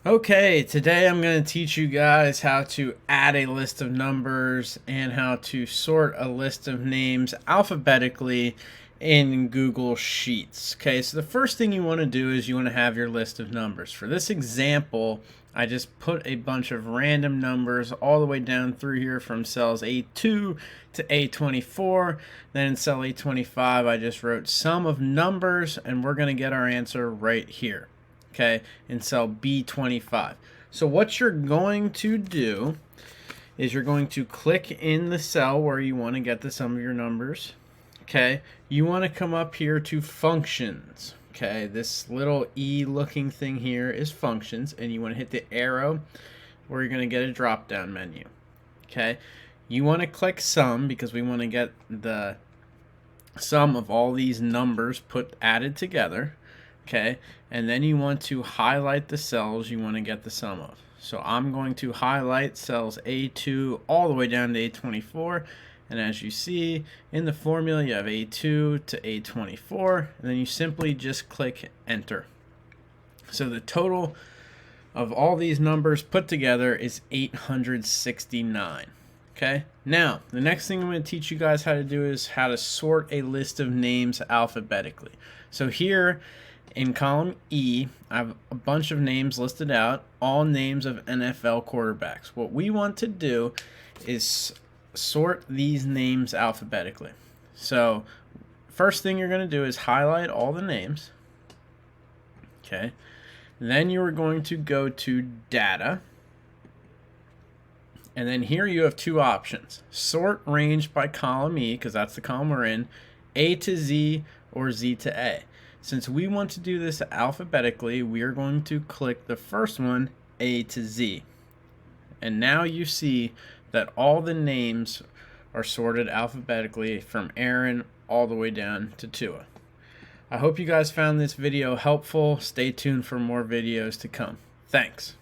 Okay, today I'm going to teach you guys how to add a list of numbers and how to sort a list of names alphabetically in Google Sheets. Okay, so the first thing you want to do is you want to have your list of numbers. For this example, I just put a bunch of random numbers all the way down through here from cells A2 to A24. Then in cell A25, I just wrote sum of numbers, and we're going to get our answer right here. Okay, in cell B25. So what you're going to do is you're going to click in the cell where you want to get the sum of your numbers. Okay, you want to come up here to functions. Okay, this little E looking thing here is functions, and you want to hit the arrow where you're going to get a drop down menu. Okay, you want to click sum because we want to get the sum of all these numbers added together. Okay, and then you want to highlight the cells you want to get the sum of. So I'm going to highlight cells A2 all the way down to A24, and as you see in the formula you have A2 to A24, and then you simply just click enter. So the total of all these numbers put together is 869. Okay, now the next thing I'm going to teach you guys how to do is how to sort a list of names alphabetically. So here in column E, I have a bunch of names listed out, all names of NFL quarterbacks. What we want to do is sort these names alphabetically. So first thing you're going to do is highlight all the names. Okay. Then you are going to go to data. And then here you have two options. Sort range by column E, because that's the column we're in, A to Z or Z to A. Since we want to do this alphabetically, we are going to click the first one, A to Z. And now you see that all the names are sorted alphabetically from Aaron all the way down to Tua. I hope you guys found this video helpful. Stay tuned for more videos to come. Thanks.